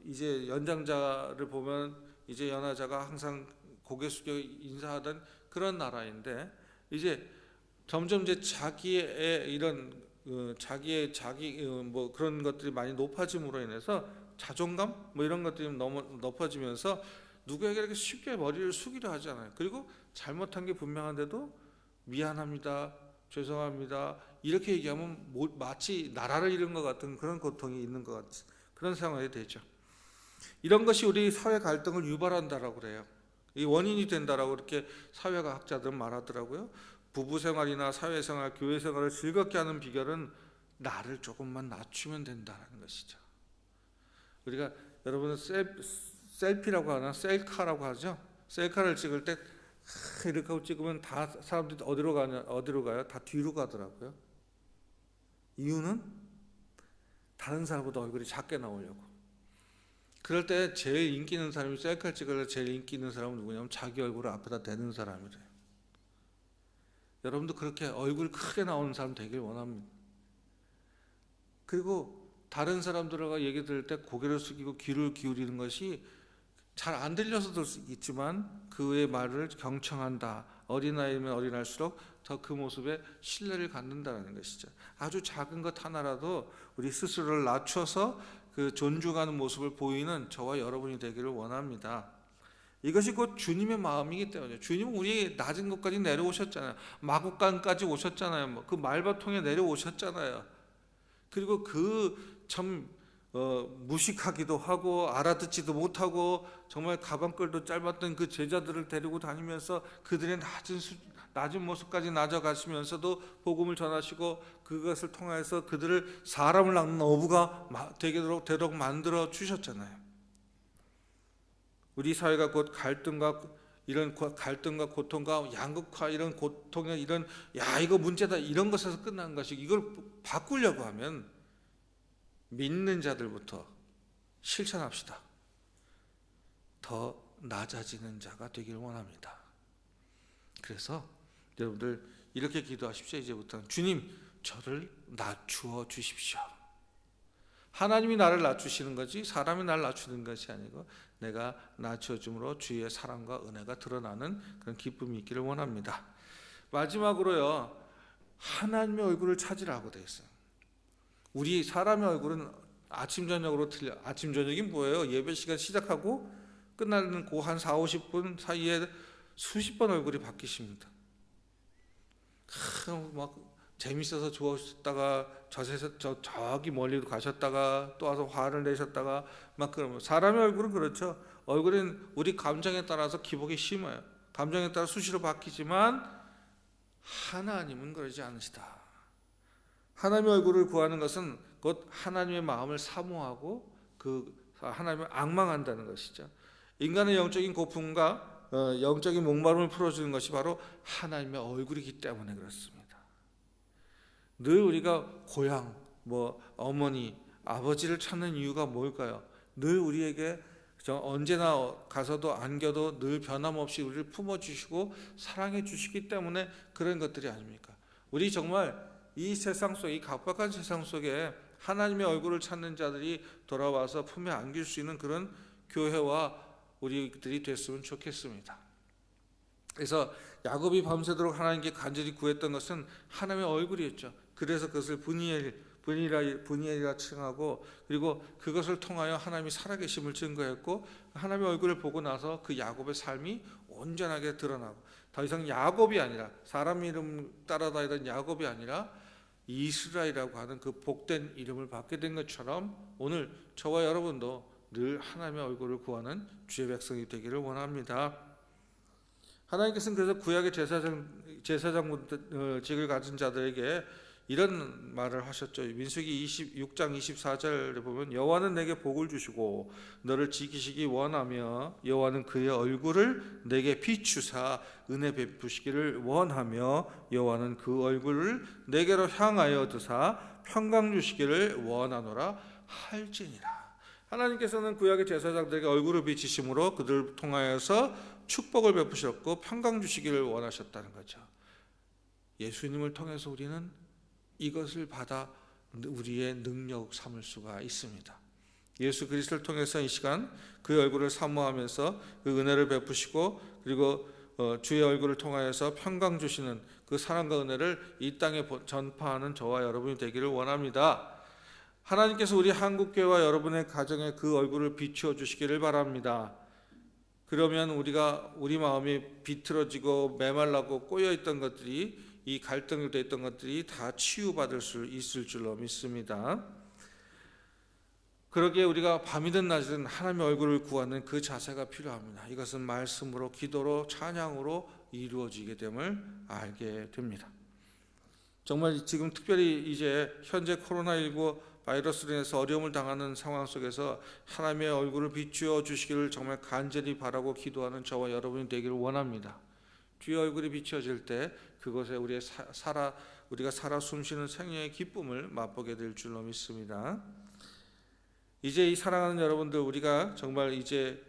Speaker 1: 이제 연장자를 보면 이제 연하자가 항상 고개 숙여 인사하던 그런 나라인데, 이제 점점 이제 자기의 이런 자기 뭐 그런 것들이 많이 높아짐으로 인해서 자존감 뭐 이런 것들이 너무 높아지면서 누구에게 이렇게 쉽게 머리를 숙이려 하잖아요. 그리고 잘못한 게 분명한데도 미안합니다, 죄송합니다 이렇게 얘기하면 마치 나라를 잃은 것 같은 그런 고통이 있는 것 같은 그런 상황이 되죠. 이런 것이 우리 사회 갈등을 유발한다라고 그래요. 이 원인이 된다라고 이렇게 사회학자들은 말하더라고요. 부부 생활이나 사회생활, 교회 생활을 즐겁게 하는 비결은 나를 조금만 낮추면 된다는 것이죠. 우리가 여러분은 셀피라고 하나 셀카라고 하죠. 셀카를 찍을 때 이렇게 하고 찍으면 다 사람들이 어디로 가요? 다 뒤로 가더라고요. 이유는 다른 사람보다 얼굴이 작게 나오려고. 그럴 때 제일 인기 있는 사람이 셀카를 찍을 때 제일 인기 있는 사람은 누구냐면 자기 얼굴을 앞에다 대는 사람이래요. 여러분도 그렇게 얼굴 크게 나오는 사람 되길 원합니다. 그리고 다른 사람들과 얘기 들을 때 고개를 숙이고 귀를 기울이는 것이 잘 안 들려서 들 수 있지만 그의 말을 경청한다. 어린아이면 어린아이일수록 더 그 모습에 신뢰를 갖는다는 것이죠. 아주 작은 것 하나라도 우리 스스로를 낮춰서 그 존중하는 모습을 보이는 저와 여러분이 되기를 원합니다. 이것이 곧 주님의 마음이기 때문에, 주님은 우리 낮은 곳까지 내려오셨잖아요. 마국간까지 오셨잖아요. 뭐 그 말바통에 내려오셨잖아요. 그리고 그 참 무식하기도 하고 알아듣지도 못하고 정말 가방끈도 짧았던 그 제자들을 데리고 다니면서 그들의 낮은 모습까지 낮아가시면서도 복음을 전하시고 그것을 통해서 그들을 사람을 낳는 어부가 되도록 만들어 주셨잖아요. 우리 사회가 곧 갈등과 고통과 양극화 이런 고통의 이런 이거 문제다 이런 것에서 끝난 것이, 이걸 바꾸려고 하면 믿는 자들부터 실천합시다. 더 낮아지는 자가 되길 원합니다. 그래서 여러분들 이렇게 기도하십시오. 이제부터는 주님, 저를 낮추어 주십시오. 하나님이 나를 낮추시는 거지 사람이 나를 낮추는 것이 아니고 내가 낮춰줌으로 주의 사랑과 은혜가 드러나는 그런 기쁨이 있기를 원합니다. 마지막으로요, 하나님의 얼굴을 찾으라고 되어 있어요. 우리 사람의 얼굴은 아침 저녁으로 틀려. 아침 저녁이 뭐예요? 예배 시간 시작하고 끝나는 그 한 40-50분 사이에 수십 번 얼굴이 바뀌십니다. 막 재밌어서 좋으셨다가 저기 멀리도 가셨다가 또 와서 화를 내셨다가 막 그러면, 사람의 얼굴은 그렇죠. 얼굴은 우리 감정에 따라서 기복이 심해요. 감정에 따라 수시로 바뀌지만 하나님은 그러지 않으시다. 하나님의 얼굴을 구하는 것은 곧 하나님의 마음을 사모하고 그 하나님을 앙망한다는 것이죠. 인간의 영적인 고품과 영적인 목마름을 풀어주는 것이 바로 하나님의 얼굴이기 때문에 그렇습니다. 늘 우리가 고향, 어머니, 아버지를 찾는 이유가 뭘까요? 늘 우리에게 언제나 가서도 안겨도 늘 변함없이 우리를 품어주시고 사랑해 주시기 때문에 그런 것들이 아닙니까? 우리 정말 이 세상 속에, 이 각박한 세상 속에 하나님의 얼굴을 찾는 자들이 돌아와서 품에 안길 수 있는 그런 교회와 우리들이 됐으면 좋겠습니다. 그래서 야곱이 밤새도록 하나님께 간절히 구했던 것은 하나님의 얼굴이었죠. 그래서 그것을 분이엘이라 칭하고, 그리고 그것을 통하여 하나님이 살아계심을 증거했고, 하나님의 얼굴을 보고 나서 그 야곱의 삶이 온전하게 드러나고, 더 이상 야곱이 아니라, 사람 이름 따라다니던 야곱이 아니라 이스라엘이라고 하는 그 복된 이름을 받게 된 것처럼 오늘 저와 여러분도 늘 하나님의 얼굴을 구하는 주의 백성이 되기를 원합니다. 하나님께서는 그래서 구약의 제사장직을 가진 자들에게 이런 말을 하셨죠. 민수기 26장 24절에 보면, 여호와는 내게 복을 주시고 너를 지키시기 원하며 여호와는 그의 얼굴을 내게 비추사 은혜 베푸시기를 원하며 여호와는 그 얼굴을 내게로 향하여 드사 평강 주시기를 원하노라 할지니라. 하나님께서는 구약의 제사장들에게 얼굴을 비치심으로 그들을 통하여서 축복을 베푸셨고 평강 주시기를 원하셨다는 거죠. 예수님을 통해서 우리는 이것을 받아 우리의 능력 삼을 수가 있습니다. 예수 그리스도를 통해서 이 시간 그의 얼굴을 사모하면서 그 은혜를 베푸시고, 그리고 주의 얼굴을 통하여서 평강 주시는 그 사랑과 은혜를 이 땅에 전파하는 저와 여러분이 되기를 원합니다. 하나님께서 우리 한국교회와 여러분의 가정에 그 얼굴을 비추어 주시기를 바랍니다. 그러면 우리 마음이 비틀어지고 메말라고 꼬여있던 것들이, 이 갈등이 됐던 것들이 다 치유받을 수 있을 줄로 믿습니다. 그러기에 우리가 밤이든 낮이든 하나님의 얼굴을 구하는 그 자세가 필요합니다. 이것은 말씀으로, 기도로, 찬양으로 이루어지게 됨을 알게 됩니다. 정말 지금 특별히 이제 현재 코로나19 바이러스로 인해서 어려움을 당하는 상황 속에서 하나님의 얼굴을 비추어 주시기를 정말 간절히 바라고 기도하는 저와 여러분이 되기를 원합니다. 주의 얼굴이 비추어질 때 그것에 우리가 살아 숨쉬는 생명의 기쁨을 맛보게 될 줄로 믿습니다. 이제 이 사랑하는 여러분들, 우리가 정말 이제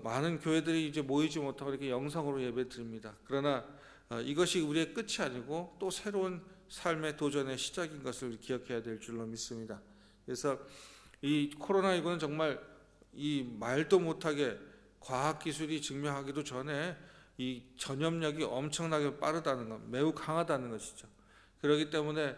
Speaker 1: 많은 교회들이 이제 모이지 못하고 이렇게 영상으로 예배드립니다. 그러나 이것이 우리의 끝이 아니고 또 새로운 삶의 도전의 시작인 것을 기억해야 될 줄로 믿습니다. 그래서 이 코로나19는 정말 이 말도 못하게 과학기술이 증명하기도 전에 이 전염력이 엄청나게 빠르다는 것, 매우 강하다는 것이죠. 그렇기 때문에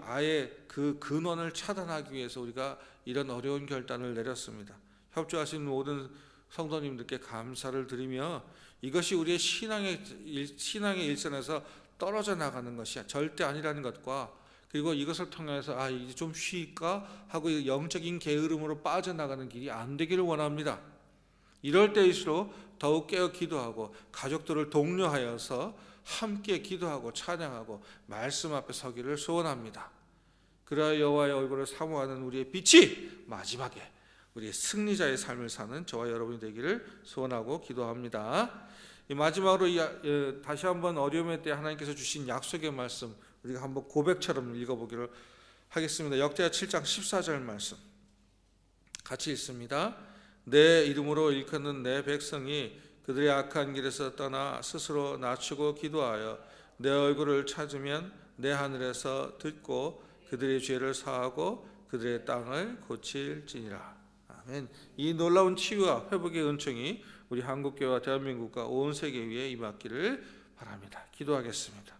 Speaker 1: 아예 그 근원을 차단하기 위해서 우리가 이런 어려운 결단을 내렸습니다. 협조하신 모든 성도님들께 감사를 드리며, 이것이 우리의 신앙의 일선에서 떨어져 나가는 것이 절대 아니라는 것과, 그리고 이것을 통해서 이제 좀 쉴까 하고 영적인 게으름으로 빠져나가는 길이 안 되기를 원합니다. 이럴 때일수록 더욱 깨어 기도하고 가족들을 독려하여서 함께 기도하고 찬양하고 말씀 앞에 서기를 소원합니다. 그러하 여호와의 얼굴을 사모하는 우리의 빛이 마지막에 우리의 승리자의 삶을 사는 저와 여러분이 되기를 소원하고 기도합니다. 마지막으로 다시 한번 어려움의 때 하나님께서 주신 약속의 말씀 우리가 한번 고백처럼 읽어보기를 하겠습니다. 역대하 7장 14절 말씀 같이 읽습니다. 내 이름으로 일컫는 내 백성이 그들의 악한 길에서 떠나 스스로 낮추고 기도하여 내 얼굴을 찾으면 내 하늘에서 듣고 그들의 죄를 사하고 그들의 땅을 고칠지니라. 아멘. 이 놀라운 치유와 회복의 은총이 우리 한국교회와 대한민국과 온 세계 위에 임하기를 바랍니다. 기도하겠습니다.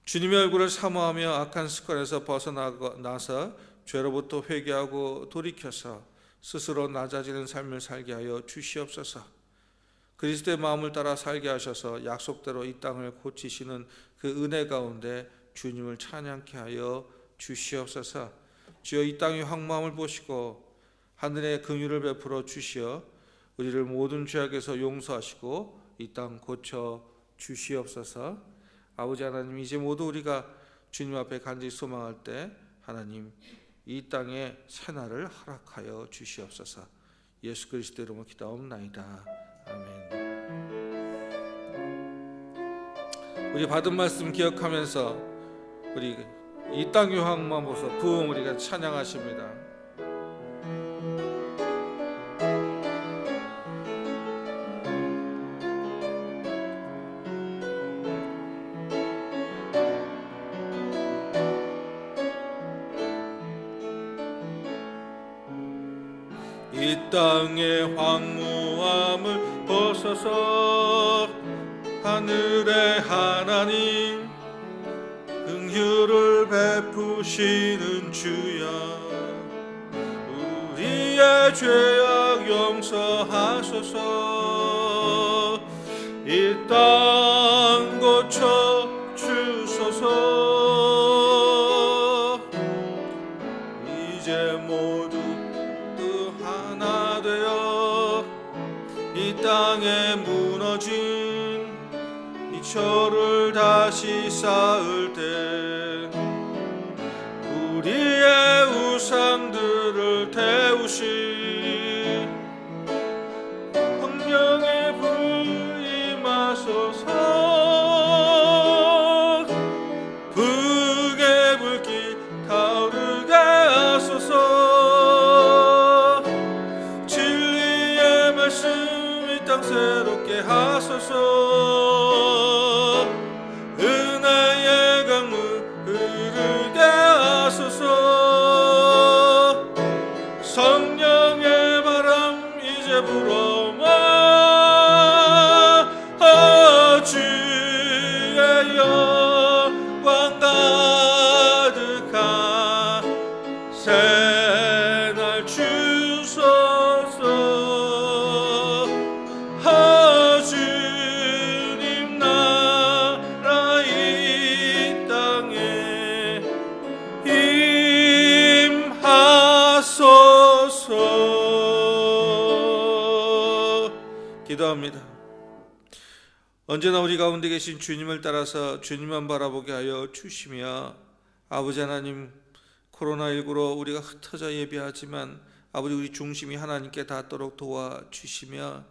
Speaker 1: 주님의 얼굴을 사모하며 악한 습관에서 벗어나서 죄로부터 회개하고 돌이켜서 스스로 낮아지는 삶을 살게 하여 주시옵소서. 그리스도의 마음을 따라 살게 하셔서 약속대로 이 땅을 고치시는 그 은혜 가운데 주님을 찬양케 하여 주시옵소서. 주여 이 땅의 황무함을 보시고 하늘의 긍휼을 베풀어 주시어 우리를 모든 죄악에서 용서하시고 이 땅 고쳐 주시옵소서. 아버지 하나님, 이제 모두 우리가 주님 앞에 간절히 소망할 때 하나님 이 땅에 새날을 허락하여 주시옵소서. 예수 그리스도 이름으로 기도하옵나이다. 아멘. 우리 받은 말씀 기억하면서 우리 이 땅의 황무함 보소 부흥 우리가 찬양하십니다.
Speaker 2: 이 땅의 황무함을 벗어서 하늘의 하나님 긍휼을 베푸시는 주여, 우리의 죄악 용서하소서. 이 땅 고쳐 주소서. 이제 모두 또 하나 되어 이 땅에 무너진 이 철을 다시 쌓을 때 우리의 우상들을 태우시 성령의 불 임하소서. 북의 불길 타오르게 하소서. 진리의 말씀 이 땅 새롭게 하소서. 은혜의 강물 흐르게 하소서. 성령의 바람 이제 불어와 주의 영광 가득한 새날 주소서. 주님 나라 이 땅에 임하소서.
Speaker 1: 기도합니다. 언제나 우리 가운데 계신 주님을 따라서 주님만 바라보게 하여 주시며, 아버지 하나님, 코로나19로 우리가 흩어져 예배하지만 아버지 우리 중심이 하나님께 닿도록 도와주시며,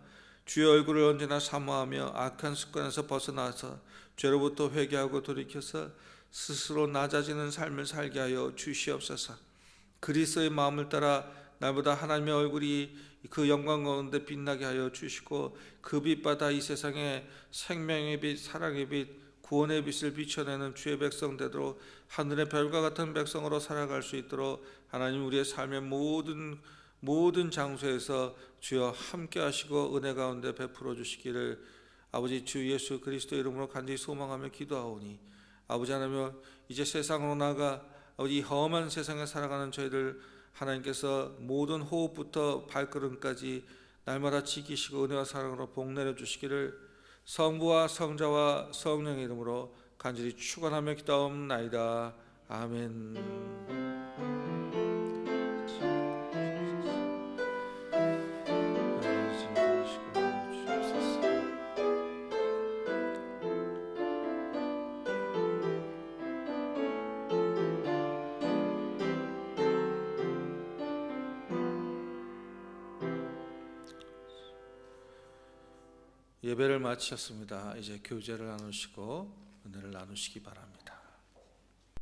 Speaker 1: 주의 얼굴을 언제나 사모하며 악한 습관에서 벗어나서 죄로부터 회개하고 돌이켜서 스스로 낮아지는 삶을 살게 하여 주시옵소서. 그리스도의 마음을 따라 날보다 하나님의 얼굴이 그 영광 가운데 빛나게 하여 주시고, 그 빛받아 이 세상에 생명의 빛, 사랑의 빛, 구원의 빛을 비춰내는 주의 백성 되도록 하늘의 별과 같은 백성으로 살아갈 수 있도록 하나님 우리의 삶의 모든 장소에서 주여 함께 하시고 은혜 가운데 베풀어 주시기를 아버지 주 예수 그리스도 이름으로 간절히 소망하며 기도하오니, 아버지 하나님, 이제 세상으로 나가 이 험한 세상에 살아가는 저희들 하나님께서 모든 호흡부터 발걸음까지 날마다 지키시고 은혜와 사랑으로 복 내려 주시기를 성부와 성자와 성령의 이름으로 간절히 축원하며 기도하옵나이다. 아멘. 예배를 마치셨습니다. 이제 교제를 나누시고 은혜를 나누시기 바랍니다.